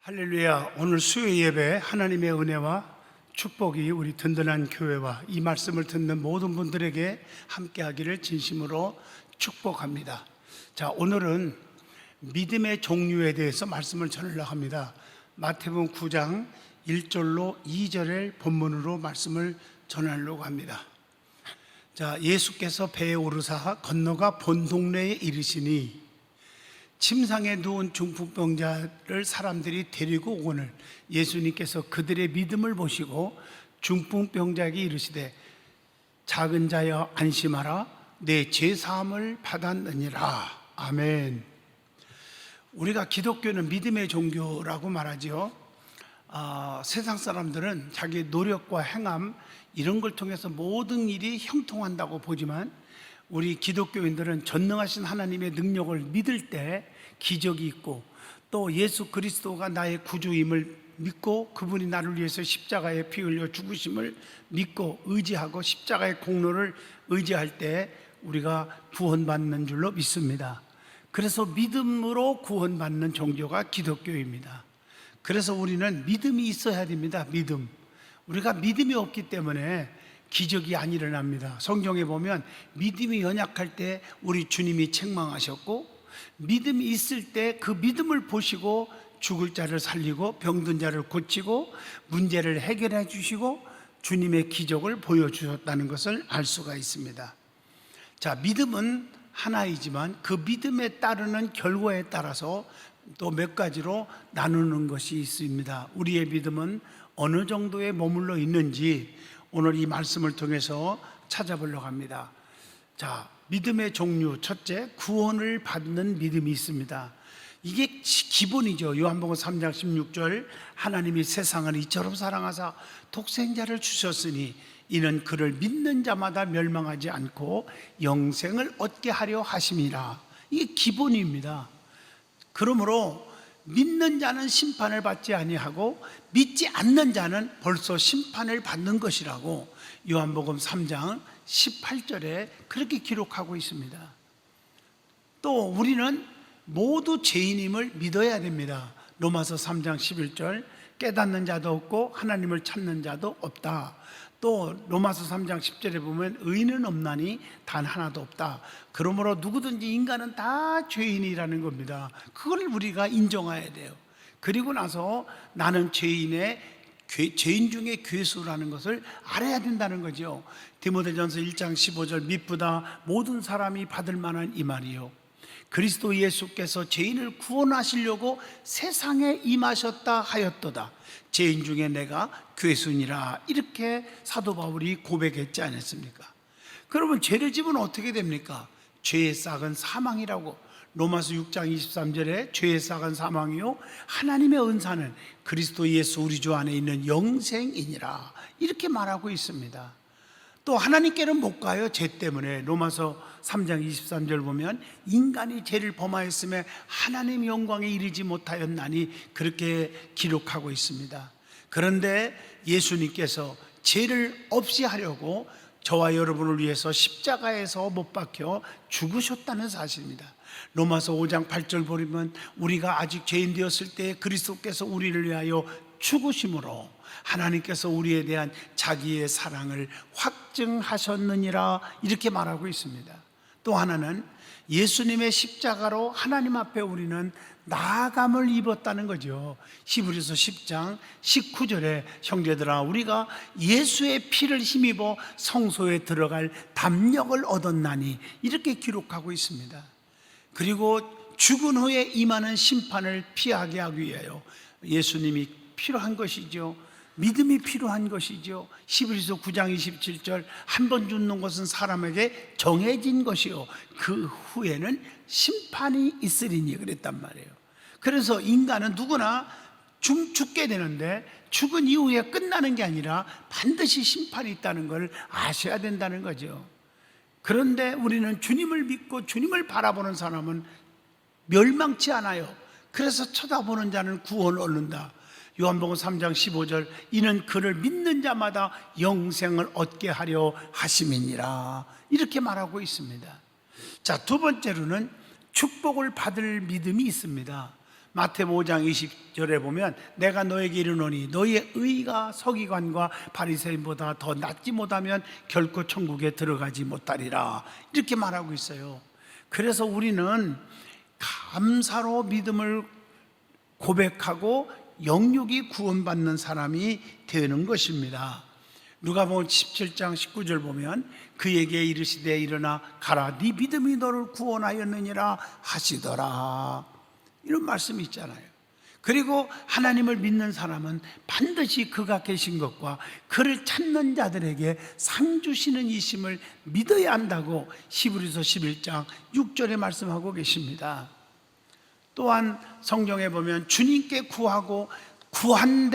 할렐루야. 오늘 수요 예배 하나님의 은혜와 축복이 우리 든든한 교회와 이 말씀을 듣는 모든 분들에게 함께하기를 진심으로 축복합니다. 자, 오늘은 믿음의 종류에 대해서 말씀을 전하려고 합니다. 마태복음 9장 1절로 2절의 본문으로 말씀을 전하려고 합니다. 자, 예수께서 배에 오르사 건너가 본 동네에 이르시니 침상에 누운 중풍병자를 사람들이 데리고 오거늘 예수님께서 그들의 믿음을 보시고 중풍병자에게 이르시되 작은 자여 안심하라 내 죄사함을 받았느니라. 아멘. 우리가 기독교는 믿음의 종교라고 말하지요. 세상 사람들은 자기 노력과 행함 이런 걸 통해서 모든 일이 형통한다고 보지만 우리 기독교인들은 전능하신 하나님의 능력을 믿을 때 기적이 있고 또 예수 그리스도가 나의 구주임을 믿고 그분이 나를 위해서 십자가에 피 흘려 죽으심을 믿고 의지하고 십자가의 공로를 의지할 때 우리가 구원받는 줄로 믿습니다. 그래서 믿음으로 구원받는 종교가 기독교입니다. 그래서 우리는 믿음이 있어야 됩니다. 믿음. 우리가 믿음이 없기 때문에 기적이 안 일어납니다. 성경에 보면 믿음이 연약할 때 우리 주님이 책망하셨고 믿음이 있을 때 그 믿음을 보시고 죽을 자를 살리고 병든 자를 고치고 문제를 해결해 주시고 주님의 기적을 보여주셨다는 것을 알 수가 있습니다. 자, 믿음은 하나이지만 그 믿음에 따르는 결과에 따라서 또 몇 가지로 나누는 것이 있습니다. 우리의 믿음은 어느 정도에 머물러 있는지 오늘 이 말씀을 통해서 찾아보려고 합니다. 자, 믿음의 종류 첫째, 구원을 받는 믿음이 있습니다. 이게 기본이죠. 요한복음 3장 16절 하나님이 세상을 이처럼 사랑하사 독생자를 주셨으니 이는 그를 믿는 자마다 멸망하지 않고 영생을 얻게 하려 하심이라. 이게 기본입니다. 그러므로 믿는 자는 심판을 받지 아니하고 믿지 않는 자는 벌써 심판을 받는 것이라고 요한복음 3장 18절에 그렇게 기록하고 있습니다. 또 우리는 모두 죄인임을 믿어야 됩니다. 로마서 3장 11절 깨닫는 자도 없고 하나님을 찾는 자도 없다. 또 로마서 3장 10절에 보면 의인은 없나니 단 하나도 없다. 그러므로 누구든지 인간은 다 죄인이라는 겁니다. 그걸 우리가 인정해야 돼요. 그리고 나서 나는 죄인 중에 괴수라는 것을 알아야 된다는 거죠. 디모데전서 1장 15절 미쁘다 모든 사람이 받을 만한 이 말이요 그리스도 예수께서 죄인을 구원하시려고 세상에 임하셨다 하였도다. 죄인 중에 내가 괴수니라. 이렇게 사도 바울이 고백했지 않았습니까? 그러면 죄를 지면 어떻게 됩니까? 죄의 싹은 사망이라고 로마서 6장 23절에 죄의 싹은 사망이요 하나님의 은사는 그리스도 예수 우리 주 안에 있는 영생이니라. 이렇게 말하고 있습니다. 또 하나님께는 못 가요. 죄 때문에. 로마서 3장 23절 보면 인간이 죄를 범하였음에 하나님의 영광에 이르지 못하였나니 그렇게 기록하고 있습니다. 그런데 예수님께서 죄를 없이 하려고 저와 여러분을 위해서 십자가에서 못 박혀 죽으셨다는 사실입니다. 로마서 5장 8절 보면 우리가 아직 죄인 되었을 때 그리스도께서 우리를 위하여 죽으심으로 하나님께서 우리에 대한 자기의 사랑을 확증하셨느니라. 이렇게 말하고 있습니다. 또 하나는 예수님의 십자가로 하나님 앞에 우리는 나아감을 입었다는 거죠. 히브리서 10장 19절에 형제들아 우리가 예수의 피를 힘입어 성소에 들어갈 담력을 얻었나니 이렇게 기록하고 있습니다. 그리고 죽은 후에 임하는 심판을 피하게 하기 위하여 예수님이 필요한 것이죠. 믿음이 필요한 것이죠. 히브리서 9장 27절 한 번 죽는 것은 사람에게 정해진 것이요 그 후에는 심판이 있으리니 그랬단 말이에요. 그래서 인간은 누구나 죽게 되는데 죽은 이후에 끝나는 게 아니라 반드시 심판이 있다는 걸 아셔야 된다는 거죠. 그런데 우리는 주님을 믿고 주님을 바라보는 사람은 멸망치 않아요. 그래서 쳐다보는 자는 구원을 얻는다. 요한복음 3장 15절 이는 그를 믿는 자마다 영생을 얻게 하려 하심이니라. 이렇게 말하고 있습니다. 자, 두 번째로는 축복을 받을 믿음이 있습니다. 마태복음 5장 20절에 보면 내가 너에게 이르노니 너희의 의가 서기관과 바리새인보다 더 낫지 못하면 결코 천국에 들어가지 못하리라, 이렇게 말하고 있어요. 그래서 우리는 감사로 믿음을 고백하고 영육이 구원받는 사람이 되는 것입니다. 누가복음 17장 19절 보면 그에게 이르시되 일어나 가라 네 믿음이 너를 구원하였느니라 하시더라, 이런 말씀이 있잖아요. 그리고 하나님을 믿는 사람은 반드시 그가 계신 것과 그를 찾는 자들에게 상 주시는 이심을 믿어야 한다고 히브리서 11장 6절에 말씀하고 계십니다. 또한 성경에 보면 주님께 구하고 구한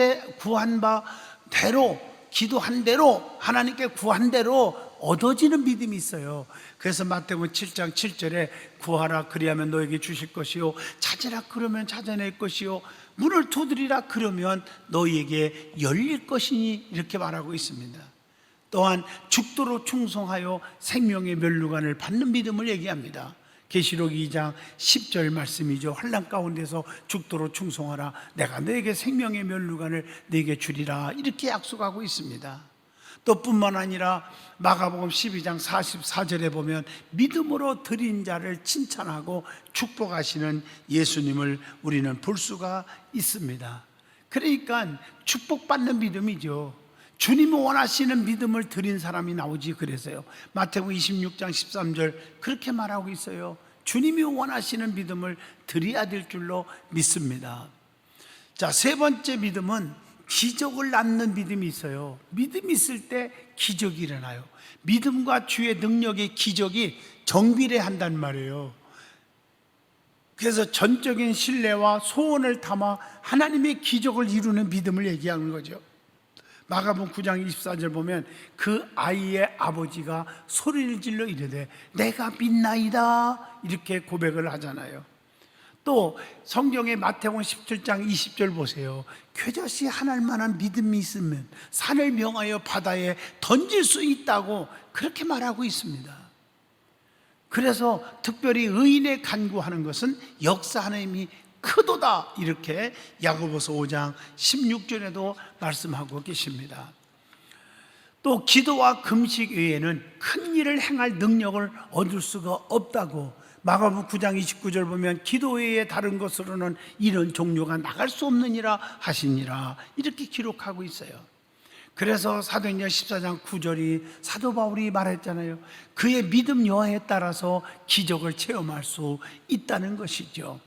바 대로, 기도한 대로, 하나님께 구한 대로 얻어지는 믿음이 있어요. 그래서 마태복음 7장 7절에 구하라 그리하면 너에게 주실 것이요 찾으라 그러면 찾아낼 것이요 문을 두드리라 그러면 너희에게 열릴 것이니, 이렇게 말하고 있습니다. 또한 죽도록 충성하여 생명의 면류관을 받는 믿음을 얘기합니다. 계시록 2장 10절 말씀이죠. 환난 가운데서 죽도록 충성하라 내가 너에게 생명의 면류관을 너에게 주리라, 이렇게 약속하고 있습니다. 또 뿐만 아니라 마가복음 12장 44절에 보면 믿음으로 드린 자를 칭찬하고 축복하시는 예수님을 우리는 볼 수가 있습니다. 그러니까 축복받는 믿음이죠. 주님이 원하시는 믿음을 드린 사람이 나오지. 그래서요 마태복음 26장 13절 그렇게 말하고 있어요. 주님이 원하시는 믿음을 드려야 될 줄로 믿습니다. 자, 세 번째 믿음은 기적을 낳는 믿음이 있어요. 믿음이 있을 때 기적이 일어나요. 믿음과 주의 능력의 기적이 정비례한단 말이에요. 그래서 전적인 신뢰와 소원을 담아 하나님의 기적을 이루는 믿음을 얘기하는 거죠. 마가복음 9장 24절 보면 그 아이의 아버지가 소리를 질러 이르되 내가 믿나이다, 이렇게 고백을 하잖아요. 또 성경의 마태복음 17장 20절 보세요. 겨자씨 하나일 만한 믿음이 있으면 산을 명하여 바다에 던질 수 있다고 그렇게 말하고 있습니다. 그래서 특별히 의인의 간구하는 것은 역사하는 힘이 크도다, 이렇게 야고보서 5장 16절에도 말씀하고 계십니다. 또 기도와 금식 외에는 큰 일을 행할 능력을 얻을 수가 없다고 마가복음 9장 29절 보면 기도 외에 다른 것으로는 이런 종류가 나갈 수 없느니라 하시니라, 이렇게 기록하고 있어요. 그래서 사도행전 14장 9절이 사도 바울이 말했잖아요. 그의 믿음 여하에 따라서 기적을 체험할 수 있다는 것이죠.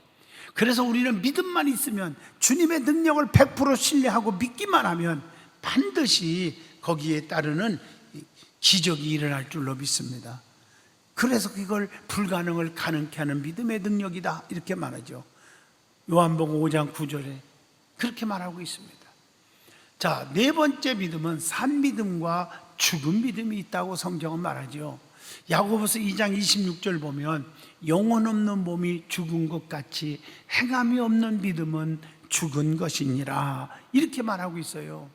그래서 우리는 믿음만 있으면, 주님의 능력을 100% 신뢰하고 믿기만 하면 반드시 거기에 따르는 기적이 일어날 줄로 믿습니다. 그래서 이걸 불가능을 가능케 하는 믿음의 능력이다, 이렇게 말하죠. 요한복음 5장 9절에 그렇게 말하고 있습니다. 자, 네 번째 믿음은 산 믿음과 죽은 믿음이 있다고 성경은 말하죠. 야고보서 2장 26절 보면 영혼 없는 몸이 죽은 것 같이 행함이 없는 믿음은 죽은 것이니라, 이렇게 말하고 있어요.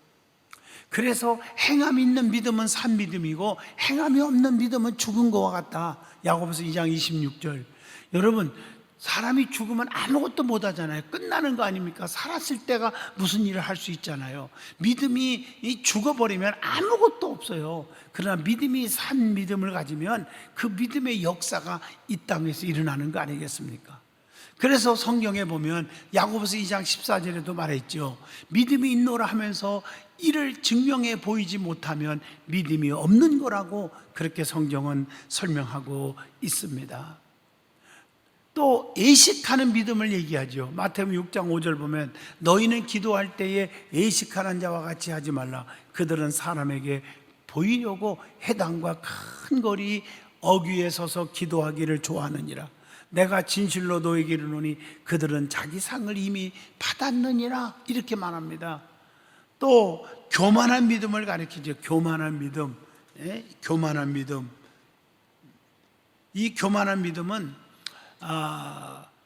그래서 행함이 있는 믿음은 산 믿음이고 행함이 없는 믿음은 죽은 것과 같다. 야고보서 2장 26절. 여러분, 사람이 죽으면 아무것도 못 하잖아요. 끝나는 거 아닙니까? 살았을 때가 무슨 일을 할 수 있잖아요. 믿음이 죽어버리면 아무것도 없어요. 그러나 믿음이 산 믿음을 가지면 그 믿음의 역사가 이 땅에서 일어나는 거 아니겠습니까? 그래서 성경에 보면 야고보서 2장 14절에도 말했죠. 믿음이 있노라 하면서 이를 증명해 보이지 못하면 믿음이 없는 거라고 그렇게 성경은 설명하고 있습니다. 또 애식하는 믿음을 얘기하죠. 마태복음 6장 5절 보면 너희는 기도할 때에 애식하는 자와 같이 하지 말라. 그들은 사람에게 보이려고 회당과 큰 거리 어귀에 서서 기도하기를 좋아하느니라. 내가 진실로 너에게 이르노니 그들은 자기 상을 이미 받았느니라, 이렇게 말합니다. 또 교만한 믿음을 가리키죠. 교만한 믿음. 교만한 믿음. 이 교만한 믿음은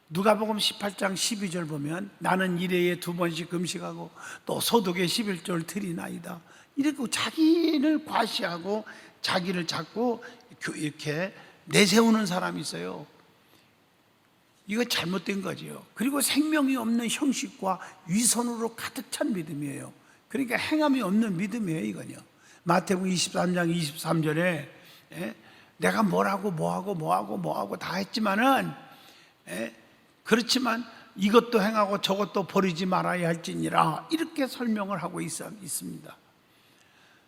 누가복음 18장 12절 보면 나는 일회에 2번씩 금식하고 또 소득의 11조를 드리나이다, 이렇게 자기를 과시하고 자기를 자꾸 이렇게 내세우는 사람이 있어요. 이거 잘못된 거지요. 그리고 생명이 없는 형식과 위선으로 가득 찬 믿음이에요. 그러니까 행함이 없는 믿음이에요, 이건요. 마태복음 23장 23절에 내가 뭐하고 다 했지만은 그렇지만 이것도 행하고 저것도 버리지 말아야 할지니라, 이렇게 설명을 하고 있습니다.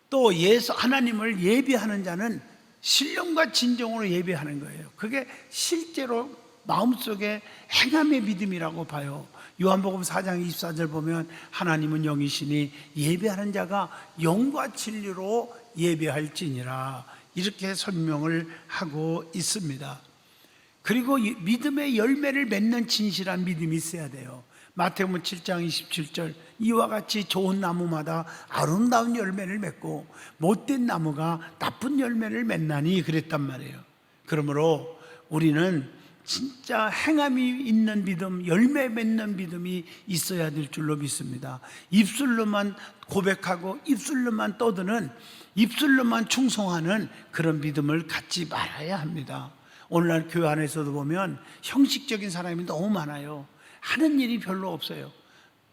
또 하나님을 예배하는 자는 신령과 진정으로 예배하는 거예요. 그게 실제로 마음속에 행함의 믿음이라고 봐요. 요한복음 4장 24절 보면 하나님은 영이시니 예배하는 자가 영과 진리로 예배할지니라, 이렇게 설명을 하고 있습니다. 그리고 믿음의 열매를 맺는 진실한 믿음이 있어야 돼요. 마태복음 7장 27절, 이와 같이 좋은 나무마다 아름다운 열매를 맺고 못된 나무가 나쁜 열매를 맺나니, 그랬단 말이에요. 그러므로 우리는 진짜 행함이 있는 믿음, 열매 맺는 믿음이 있어야 될 줄로 믿습니다. 입술로만 고백하고 입술로만 떠드는, 입술로만 충성하는 그런 믿음을 갖지 말아야 합니다. 오늘날 교회 안에서도 보면 형식적인 사람이 너무 많아요. 하는 일이 별로 없어요.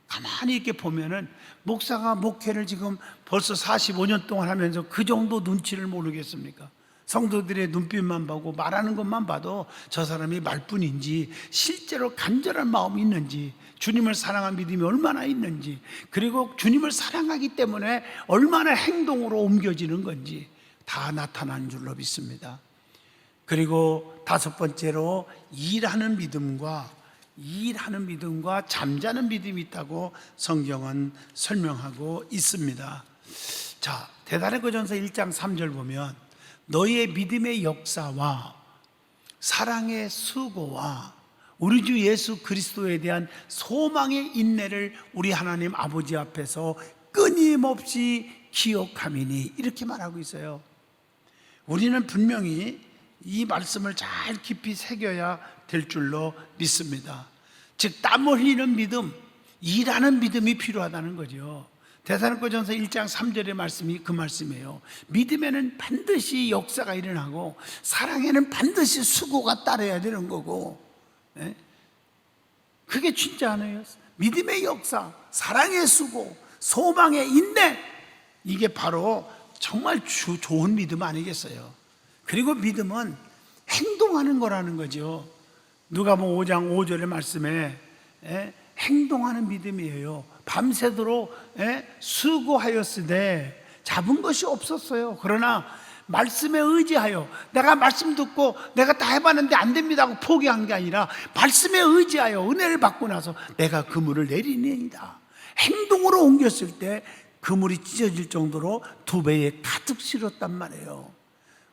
가만히 이렇게 보면은 목사가 목회를 지금 벌써 45년 동안 하면서 그 정도 눈치를 모르겠습니까? 성도들의 눈빛만 보고 말하는 것만 봐도 저 사람이 말뿐인지 실제로 간절한 마음이 있는지, 주님을 사랑한 믿음이 얼마나 있는지, 그리고 주님을 사랑하기 때문에 얼마나 행동으로 옮겨지는 건지 다 나타나는 줄로 믿습니다. 그리고 다섯 번째로 일하는 믿음과 잠자는 믿음이 있다고 성경은 설명하고 있습니다. 자, 데살로니가전서 1장 3절 보면 너희의 믿음의 역사와 사랑의 수고와 우리 주 예수 그리스도에 대한 소망의 인내를 우리 하나님 아버지 앞에서 끊임없이 기억함이니, 이렇게 말하고 있어요. 우리는 분명히 이 말씀을 잘 깊이 새겨야 될 줄로 믿습니다. 즉 땀 흘리는 믿음, 일하는 믿음이 필요하다는 거죠. 데살로니가전서 1장 3절의 말씀이 그 말씀이에요. 믿음에는 반드시 역사가 일어나고 사랑에는 반드시 수고가 따라야 되는 거고, 그게 진짜 하나예요. 믿음의 역사, 사랑의 수고, 소망의 인내, 이게 바로 정말 좋은 믿음 아니겠어요? 그리고 믿음은 행동하는 거라는 거죠. 누가복음 5장 5절의 말씀에 행동하는 믿음이에요. 밤새도록 수고하였으되 잡은 것이 없었어요. 그러나 말씀에 의지하여, 내가 말씀 듣고 내가 다 해봤는데 안 됩니다 하고 포기한 게 아니라 말씀에 의지하여 은혜를 받고 나서 내가 그물을 내리니이다. 행동으로 옮겼을 때 그물이 찢어질 정도로 2배에 가득 실었단 말이에요.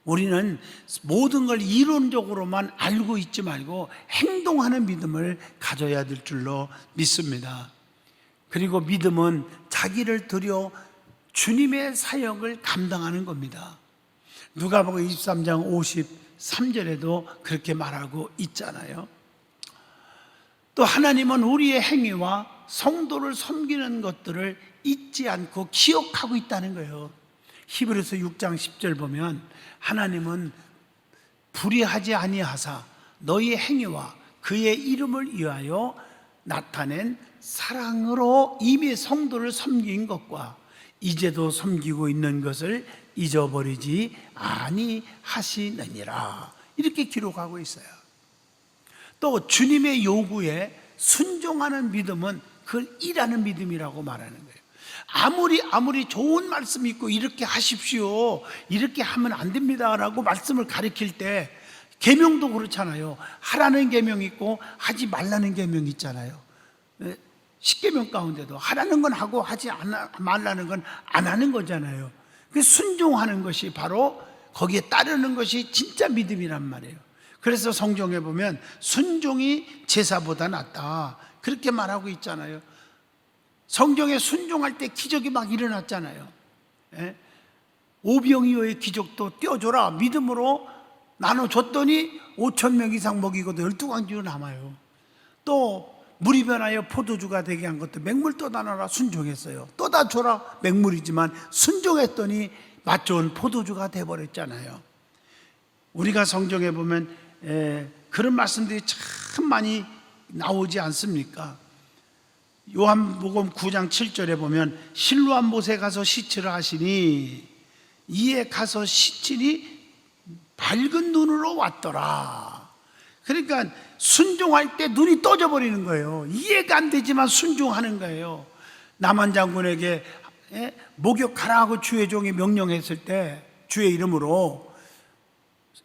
우리는 모든 걸 이론적으로만 알고 있지 말고 행동하는 믿음을 가져야 될 줄로 믿습니다. 그리고 믿음은 자기를 들여 주님의 사역을 감당하는 겁니다. 누가복음 23장 53절에도 그렇게 말하고 있잖아요. 또 하나님은 우리의 행위와 성도를 섬기는 것들을 잊지 않고 기억하고 있다는 거예요. 히브리서 6장 10절 보면 하나님은 불의하지 아니하사 너희의 행위와 그의 이름을 위하여 나타낸 사랑으로 이미 성도를 섬긴 것과 이제도 섬기고 있는 것을 잊어버리지 아니하시느니라, 이렇게 기록하고 있어요. 또 주님의 요구에 순종하는 믿음은 그걸 일하는 믿음이라고 말하는 거예요. 아무리 좋은 말씀이 있고 이렇게 하십시오, 이렇게 하면 안 됩니다 라고 말씀을 가르칠 때, 계명도 그렇잖아요. 하라는 계명이 있고 하지 말라는 계명이 있잖아요. 10계명 가운데도 하라는 건 하고 하지 말라는 건 안 하는 거잖아요. 그 순종하는 것이 바로 거기에 따르는 것이 진짜 믿음이란 말이에요. 그래서 성경에 보면 순종이 제사보다 낫다, 그렇게 말하고 있잖아요. 성경에 순종할 때 기적이 막 일어났잖아요. 오병이어의 기적도 띄워줘라, 믿음으로 나눠줬더니 5,000명 이상 먹이고도 12광지로 남아요. 또 물이 변하여 포도주가 되게 한 것도 맹물 떠다 놔라, 순종했어요. 떠다 줘라, 맹물이지만 순종했더니 맛 좋은 포도주가 돼버렸잖아요. 우리가 성경에 보면 그런 말씀들이 참 참 많이 나오지 않습니까? 요한복음 9장 7절에 보면 실로암 못에 가서 시치라 하시니 이에 가서 시치니 밝은 눈으로 왔더라. 그러니까 순종할 때 눈이 떠져 버리는 거예요. 이해가 안 되지만 순종하는 거예요. 나만 장군에게 목욕하라 하고 주의 종이 명령했을 때 주의 이름으로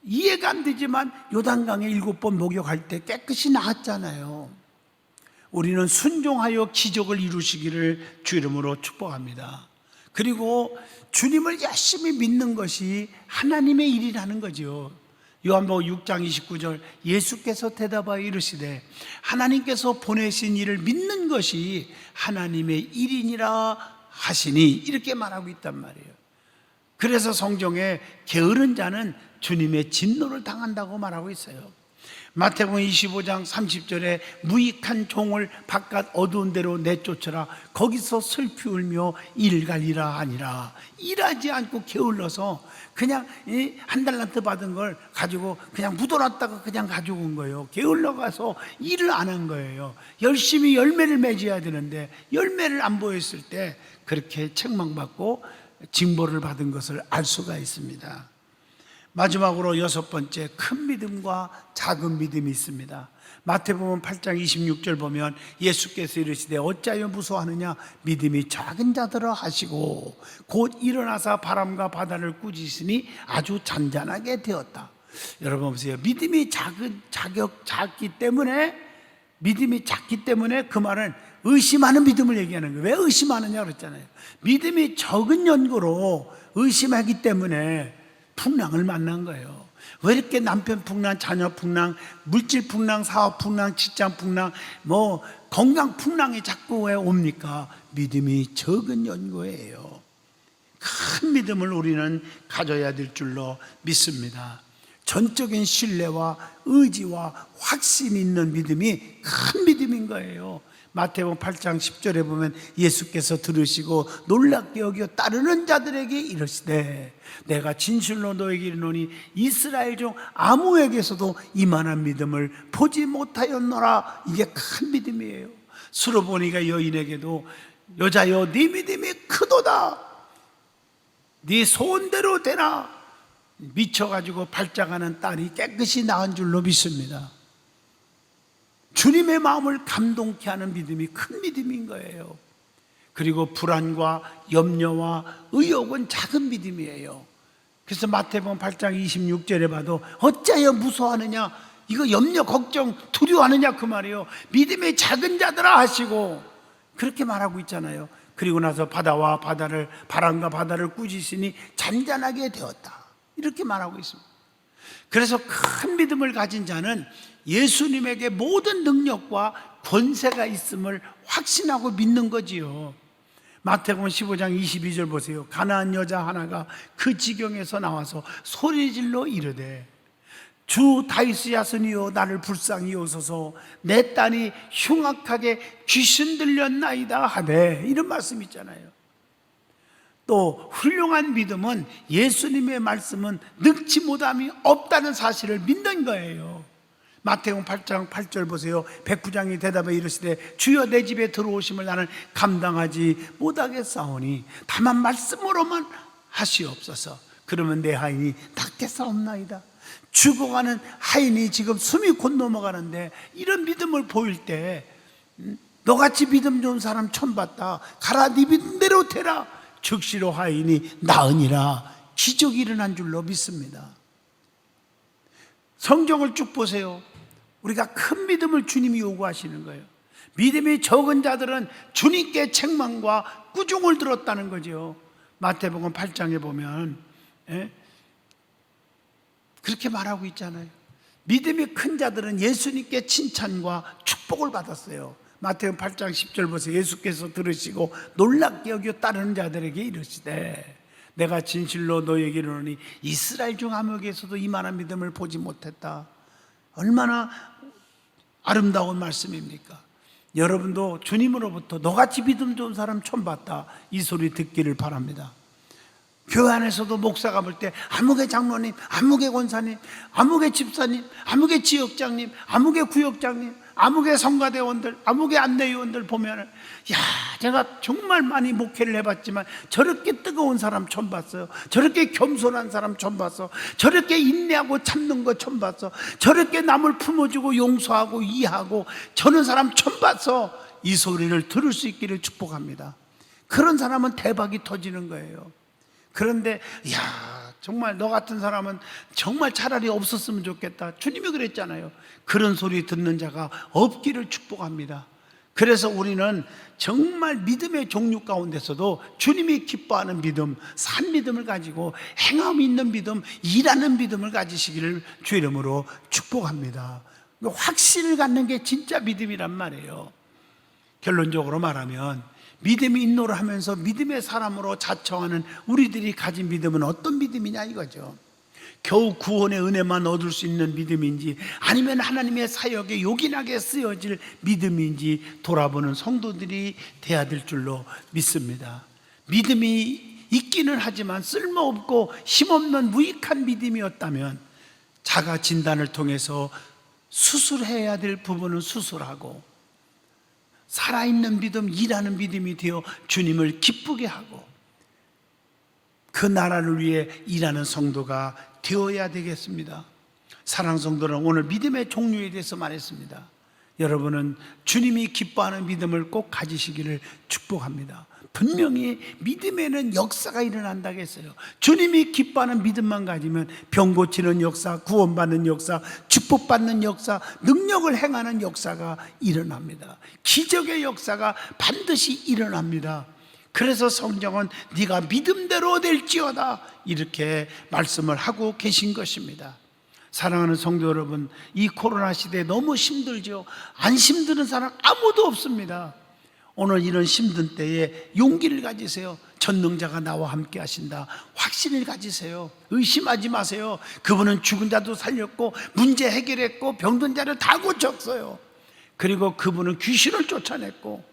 이해가 안 되지만 요단강에 7번 목욕할 때 깨끗이 나았잖아요. 우리는 순종하여 기적을 이루시기를 주 이름으로 축복합니다. 그리고 주님을 열심히 믿는 것이 하나님의 일이라는 거죠. 요한복음 6장 29절 예수께서 대답하여 이르시되 하나님께서 보내신 일을 믿는 것이 하나님의 일이니라 하시니 이렇게 말하고 있단 말이에요. 그래서 성경에 게으른 자는 주님의 진노를 당한다고 말하고 있어요. 마태복음 25장 30절에 무익한 종을 바깥 어두운 데로 내쫓으라 거기서 슬피 울며 일갈이라 하니라. 일하지 않고 게을러서 그냥 한 달란트 받은 걸 가지고 그냥 묻어놨다가 그냥 가지고 온 거예요. 게을러 가서 일을 안 한 거예요. 열심히 열매를 맺어야 되는데 열매를 안 보였을 때 그렇게 책망받고 징벌을 받은 것을 알 수가 있습니다. 마지막으로 6번째, 큰 믿음과 작은 믿음이 있습니다. 마태복음 8장 26절 보면 예수께서 이르시되 어찌하여 무서워하느냐 믿음이 작은 자들아 하시고 곧 일어나서 바람과 바다를 꾸짖으니 아주 잔잔하게 되었다. 여러분 보세요. 믿음이 작기 때문에 그 말은 의심하는 믿음을 얘기하는 거예요. 왜 의심하느냐 그랬잖아요. 믿음이 적은 연고로 의심하기 때문에 풍랑을 만난 거예요. 왜 이렇게 남편 풍랑, 자녀 풍랑, 물질 풍랑, 사업 풍랑, 직장 풍랑, 건강 풍랑이 자꾸 왜 옵니까? 믿음이 적은 연고예요. 큰 믿음을 우리는 가져야 될 줄로 믿습니다. 전적인 신뢰와 의지와 확신이 있는 믿음이 큰 믿음인 거예요. 마태복음 8장 10절에 보면 예수께서 들으시고 놀랍게 여겨 따르는 자들에게 이르시되 내가 진실로 너에게 이르노니 이스라엘 중 아무에게서도 이만한 믿음을 보지 못하였노라. 이게 큰 믿음이에요. 수로보니가 여인에게도 여자여 네 믿음이 크도다 네 소원대로 되라 미쳐가지고 발작하는 딸이 깨끗이 나은 줄로 믿습니다. 주님의 마음을 감동케 하는 믿음이 큰 믿음인 거예요. 그리고 불안과 염려와 의욕은 작은 믿음이에요. 그래서 마태복음 8장 26절에 봐도 어찌하여 무서워하느냐, 이거 염려, 걱정, 두려워하느냐 그 말이에요. 믿음이 작은 자들아 하시고 그렇게 말하고 있잖아요. 그리고 나서 바람과 바다를 꾸짖으니 잔잔하게 되었다 이렇게 말하고 있습니다. 그래서 큰 믿음을 가진 자는 예수님에게 모든 능력과 권세가 있음을 확신하고 믿는 거지요. 마태복음 15장 22절 보세요. 가나안 여자 하나가 그 지경에서 나와서 소리질러 이르되 주 다윗의 자손이여 나를 불쌍히 여소서 내 딸이 흉악하게 귀신 들렸나이다 하되 이런 말씀 있잖아요. 또 훌륭한 믿음은 예수님의 말씀은 늙지 못함이 없다는 사실을 믿는 거예요. 마태복음 8장 8절 보세요. 백부장이 대답해 이르시되 주여 내 집에 들어오심을 나는 감당하지 못하겠사오니 다만 말씀으로만 하시옵소서. 그러면 내 하인이 낫겠사옵나이다. 죽어가는 하인이 지금 숨이 곧 넘어가는데 이런 믿음을 보일 때 너같이 믿음 좋은 사람 처음 봤다. 가라 네 믿음대로 되라. 즉시로 하인이 나으니라. 기적이 일어난 줄로 믿습니다. 성경을 쭉 보세요. 우리가 큰 믿음을 주님이 요구하시는 거예요. 믿음이 적은 자들은 주님께 책망과 꾸중을 들었다는 거죠. 마태복음 8장에 보면 그렇게 말하고 있잖아요. 믿음이 큰 자들은 예수님께 칭찬과 축복을 받았어요. 마태복음 8장 10절 보세요. 예수께서 들으시고 놀랍게 여겨 따르는 자들에게 이르시되 내가 진실로 너에게 이르노니 이스라엘 중 아무에게서도 이만한 믿음을 보지 못했다. 얼마나 아름다운 말씀입니까? 여러분도 주님으로부터 너같이 믿음 좋은 사람 처음 봤다 이 소리 듣기를 바랍니다. 교회 안에서도 목사가 볼 때 아무개 장로님, 아무개 권사님, 아무개 집사님, 아무개 지역장님, 아무개 구역장님, 아무개 성가대원들, 아무개 안내위원들 보면은, 야, 제가 정말 많이 목회를 해봤지만 저렇게 뜨거운 사람 처음 봤어요. 저렇게 겸손한 사람 처음 봤어. 저렇게 인내하고 참는 거 처음 봤어. 저렇게 남을 품어주고 용서하고 이해하고 저런 사람 처음 봤어. 이 소리를 들을 수 있기를 축복합니다. 그런 사람은 대박이 터지는 거예요. 그런데 야, 정말 너 같은 사람은 정말 차라리 없었으면 좋겠다. 주님이 그랬잖아요. 그런 소리 듣는 자가 없기를 축복합니다. 그래서 우리는 정말 믿음의 종류 가운데서도 주님이 기뻐하는 믿음, 산 믿음을 가지고 행함 있는 믿음, 일하는 믿음을 가지시기를 주 이름으로 축복합니다. 확신을 갖는 게 진짜 믿음이란 말이에요. 결론적으로 말하면 믿음이 인노를 하면서 믿음의 사람으로 자청하는 우리들이 가진 믿음은 어떤 믿음이냐 이거죠. 겨우 구원의 은혜만 얻을 수 있는 믿음인지 아니면 하나님의 사역에 요긴하게 쓰여질 믿음인지 돌아보는 성도들이 돼야 될 줄로 믿습니다. 믿음이 있기는 하지만 쓸모없고 힘없는 무익한 믿음이었다면 자가 진단을 통해서 수술해야 될 부분은 수술하고 살아있는 믿음, 일하는 믿음이 되어 주님을 기쁘게 하고 그 나라를 위해 일하는 성도가 되어야 되겠습니다. 사랑하는 성도는 오늘 믿음의 종류에 대해서 말했습니다. 여러분은 주님이 기뻐하는 믿음을 꼭 가지시기를 축복합니다. 분명히 믿음에는 역사가 일어난다고 했어요. 주님이 기뻐하는 믿음만 가지면 병 고치는 역사, 구원받는 역사, 축복받는 역사, 능력을 행하는 역사가 일어납니다. 기적의 역사가 반드시 일어납니다. 그래서 성경은 네가 믿음대로 될지어다 이렇게 말씀을 하고 계신 것입니다. 사랑하는 성도 여러분, 이 코로나 시대에 너무 힘들죠. 안 힘드는 사람 아무도 없습니다. 오늘 이런 힘든 때에 용기를 가지세요. 전능자가 나와 함께 하신다. 확신을 가지세요. 의심하지 마세요. 그분은 죽은 자도 살렸고 문제 해결했고 병든 자를 다 고쳤어요. 그리고 그분은 귀신을 쫓아냈고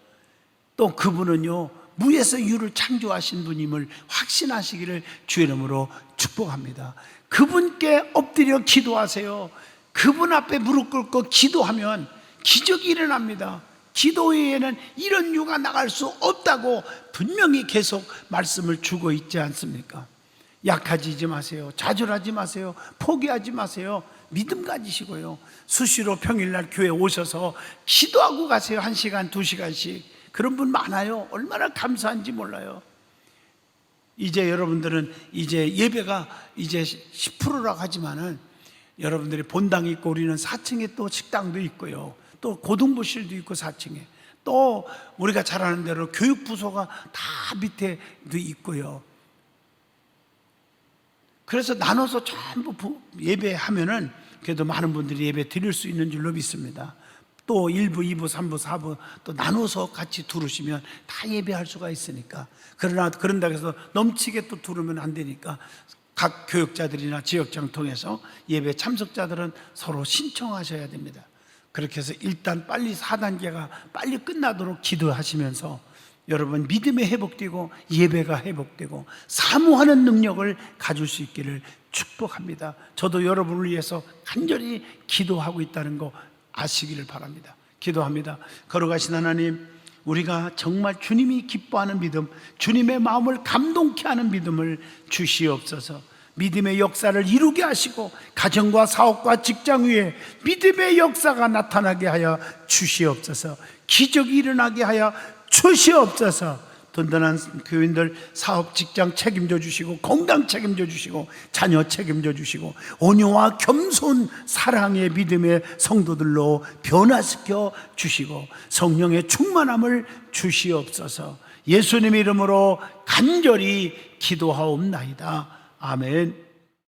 또 그분은요 무에서 유를 창조하신 분임을 확신하시기를 주의 이름으로 축복합니다. 그분께 엎드려 기도하세요. 그분 앞에 무릎 꿇고 기도하면 기적이 일어납니다. 기도 외에는 이런 유가 나갈 수 없다고 분명히 계속 말씀을 주고 있지 않습니까? 약해지지 마세요. 좌절하지 마세요. 포기하지 마세요. 믿음 가지시고요. 수시로 평일날 교회 오셔서 기도하고 가세요. 1시간, 2시간씩. 그런 분 많아요. 얼마나 감사한지 몰라요. 이제 여러분들은 이제 예배가 이제 10%라고 하지만은 여러분들이 본당이 있고 우리는 4층에 또 식당도 있고요. 또 고등부실도 있고 4층에 또 우리가 잘 아는 대로 교육부서가 다 밑에도 있고요. 그래서 나눠서 전부 예배하면은 그래도 많은 분들이 예배 드릴 수 있는 줄로 믿습니다. 또 1부, 2부, 3부, 4부 또 나눠서 같이 두르시면 다 예배할 수가 있으니까. 그러나 그런다고 해서 넘치게 또 두르면 안 되니까 각 교육자들이나 지역장 통해서 예배 참석자들은 서로 신청하셔야 됩니다. 그렇게 해서 일단 빨리 4단계가 빨리 끝나도록 기도하시면서 여러분 믿음이 회복되고 예배가 회복되고 사모하는 능력을 가질 수 있기를 축복합니다. 저도 여러분을 위해서 간절히 기도하고 있다는 거 아시기를 바랍니다. 기도합니다. 걸어가신 하나님, 우리가 정말 주님이 기뻐하는 믿음, 주님의 마음을 감동케 하는 믿음을 주시옵소서. 믿음의 역사를 이루게 하시고 가정과 사업과 직장 위에 믿음의 역사가 나타나게 하여 주시옵소서. 기적이 일어나게 하여 주시옵소서. 든든한 교인들 사업 직장 책임져 주시고 건강 책임져 주시고 자녀 책임져 주시고 온유와 겸손 사랑의 믿음의 성도들로 변화시켜 주시고 성령의 충만함을 주시옵소서. 예수님의 이름으로 간절히 기도하옵나이다. 아멘.